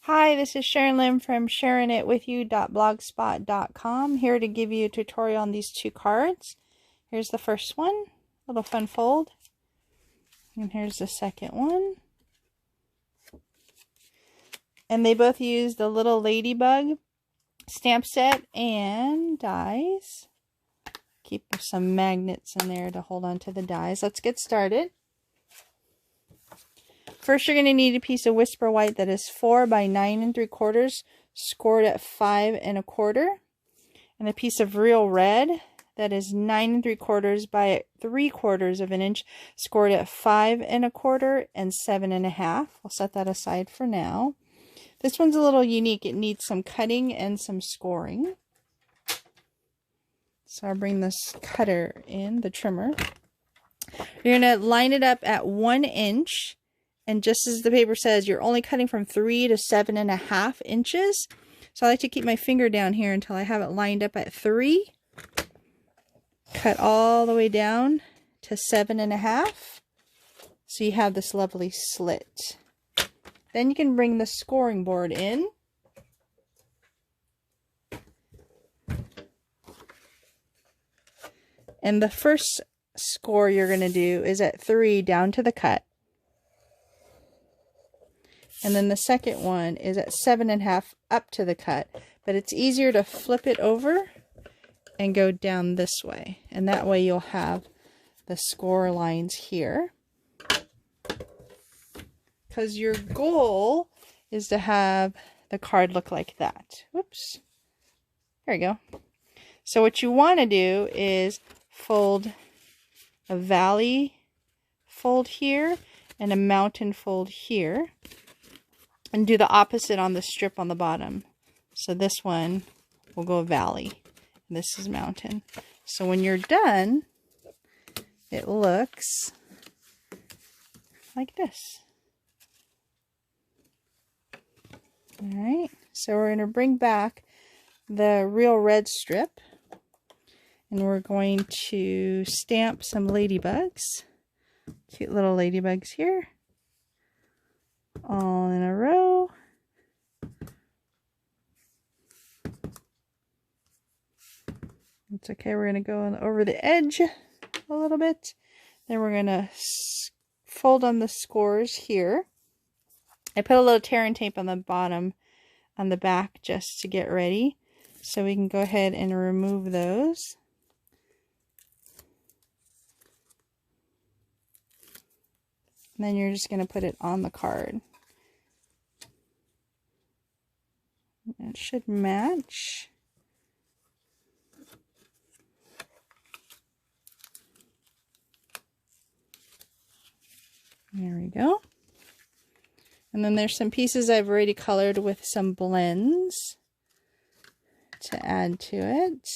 Hi, this is Sharon Lim from sharingitwithyou.blogspot.com, here to give you a tutorial on these two cards. Here's the first one, little fun fold, and here's the second one. And they both use the little Ladybug stamp set and dies. Keep some magnets in there to hold on to the dies. Let's get started. First, you're going to need a piece of Whisper White that is 4 by 9 3/4, scored at 5 1/4, and a piece of Real Red that is 9 3/4 by 3/4 of an inch, scored at 5 1/4 and 7 1/2. We'll set that aside for now. This one's a little unique. It needs some cutting and some scoring. So I'll bring this cutter in, the trimmer. You're going to line it up at 1 inch. And just as the paper says, you're only cutting from 3 to 7 1/2 inches. So I like to keep my finger down here until I have it lined up at 3. Cut all the way down to 7 1/2. So you have this lovely slit. Then you can bring the scoring board in. And the first score you're going to do is at 3 down to the cut. And then the second one is at 7 1/2 up to the cut. But it's easier to flip it over and go down this way. And that way you'll have the score lines here. Because your goal is to have the card look like that. Whoops. There you go. So what you want to do is fold a valley fold here and a mountain fold here. And do the opposite on the strip on the bottom. So this one will go valley. And this is mountain. So when you're done, it looks like this. Alright, so we're going to bring back the Real Red strip. And we're going to stamp some ladybugs. Cute little ladybugs here. All in a row. It's okay, we're going to go over the edge a little bit. Then we're going to fold on the scores here. I put a little tear and tape on the bottom, on the back, just to get ready. So we can go ahead and remove those. And then you're just going to put it on the card. It should match. There we go. And then there's some pieces I've already colored with some blends to add to it.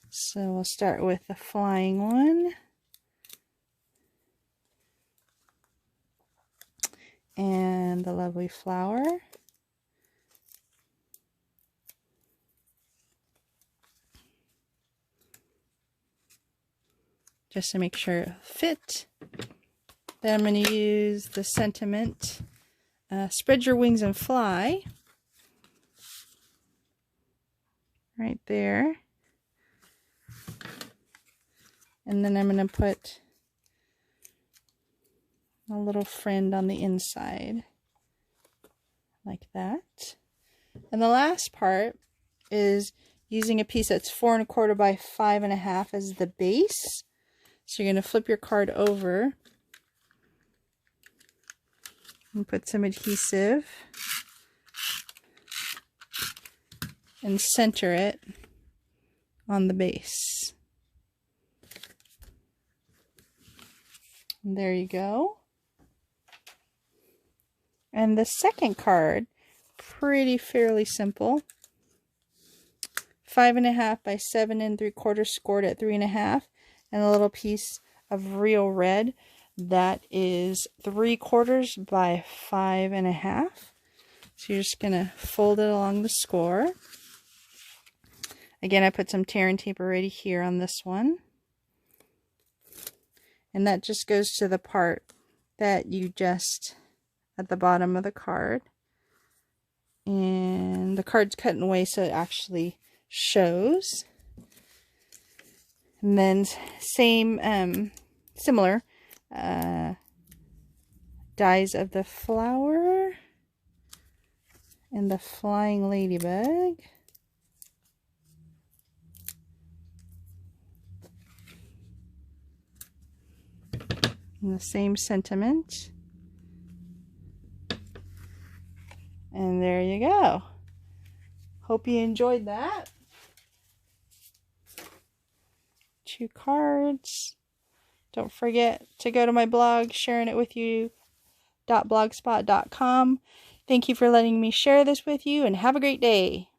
So we'll start with the flying one. And the lovely flower. Just to make sure it'll fit. Then I'm going to use the sentiment, Spread Your Wings and Fly. Right there. And then I'm going to put a little friend on the inside. Like that. And the last part is using a piece that's 4 1/4 by 5 1/2 as the base. So you're going to flip your card over and put some adhesive and center it on the base. And there you go. And the second card, fairly simple. 5 1/2 by 7 3/4, scored at 3 1/2. And a little piece of Real Red that is 3/4 by 5 1/2. So you're just going to fold it along the score. Again, I put some tear and tape already here on this one. And that just goes to the part that you just, at the bottom of the card. And the card's cut in a way so it actually shows. And then same, similar dies of the flower and the flying ladybug. And the same sentiment. And there you go. Hope you enjoyed that. 2 cards. Don't forget to go to my blog, sharingitwithyou.blogspot.com. Thank you for letting me share this with you, and have a great day.